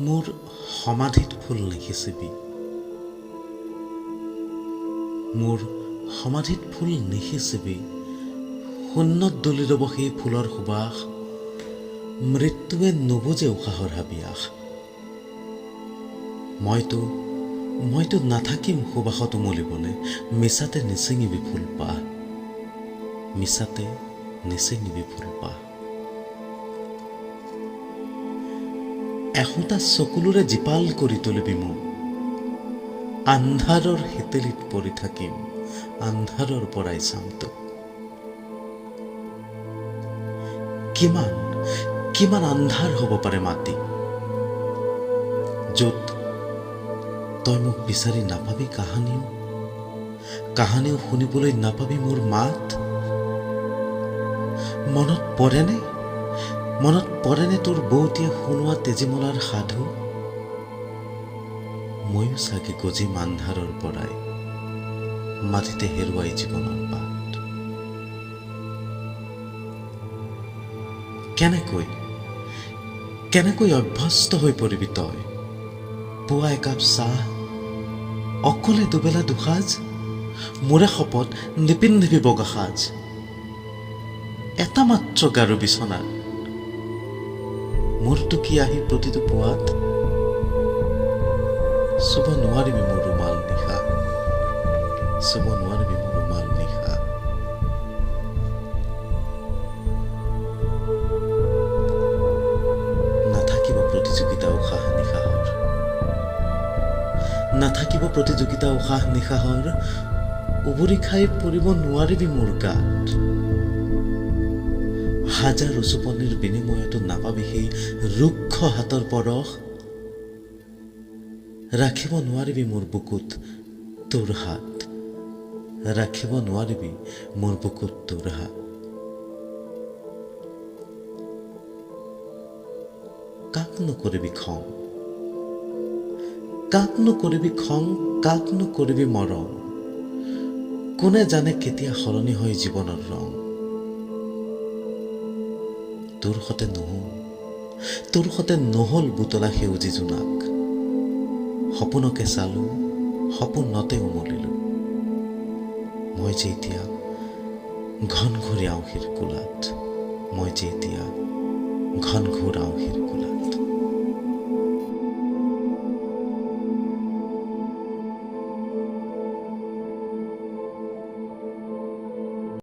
মোৰ সমাধিত ফুল নিসিঁচিবি, মোৰ সমাধিত ফুল নিসিঁচিবি, শূন্যত দলি ল'ব সেই ফুলৰ সুবাস, মৃত্যুৱে নুবুজে উশাহৰ হাবিয়াস। মইতো নাথাকিম সুবাসত উমলিবলৈ, মিছাতে নিচিঙিবি ফুলপাহ, মিছাতে নিচিঙিবি ফুলপাহ। এশোটা চকুলোৰে জীপাল কৰি তুলিবি মোক, আন্ধাৰৰ হেতেলিত পৰি থাকিম, আন্ধাৰৰ পৰাই চাম তোক। কিমান আন্ধাৰ হ'ব পাৰে মাটি, য'ত তই মোক বিচাৰি নাপাবি, কাহানিও শুনিবলৈ নাপাবি মোৰ মাত। মনত পৰেনে তোৰ বৌতীয়ে শুনোৱা তেজীমলাৰ সাধু? ময়ো চাগে গজিম আন্ধাৰৰ পৰাই, মাটিতে হেৰুৱাই জীৱনৰ বাট। কেনেকৈ অভ্যস্ত হৈ পৰিবি তই, পুৱা একাপ চাহ, অকলে দুবেলা দুসাঁজ, মোৰে শপত নিপিন্ধিবি বগা সাজ। এটা মাত্ৰ গাৰু বিচনাত মোৰতো কি আহি প্ৰতিটো পুৱাত, চুব নোৱাৰিবি মোৰ ৰুমাল নিশা, চুব নোৱাৰিবি মোৰ ৰুমাল নিশা। নাথাকিব প্ৰতিযোগিতা উশাহ নিশাহৰ, নাথাকিব প্ৰতিযোগিতা উশাহ নিশাহৰ, উবৰি খাই পৰিব নোৱাৰিবি মোৰ গাত। হাজাৰ উচুপনিৰ বিনিময়তো নাপাবি সেই ৰুক্ষ হাতৰ পৰশ, ৰাখিব নোৱাৰিবি মোৰ বুকুত তোৰ হাত, ৰাখিব নোৱাৰিবি মোৰ বুকুত তোৰ হাত। কাকনো কৰিবি খং, কাকনো কৰিবি খং, কাকনো কৰিবি মৰম, কোনে জানে কেতিয়া সলনি হয় জীৱনৰ ৰং। তোৰ সতে নহল বুটলা সেউজী জোনাক, সপোনকে চালো, সপোনতে উমলিলো। মই যে এতিয়া ঘন ঘূৰি আঁউসীৰ কোলাত, মই যে এতিয়া ঘন ঘূৰ আঁউসীৰ কোলাত।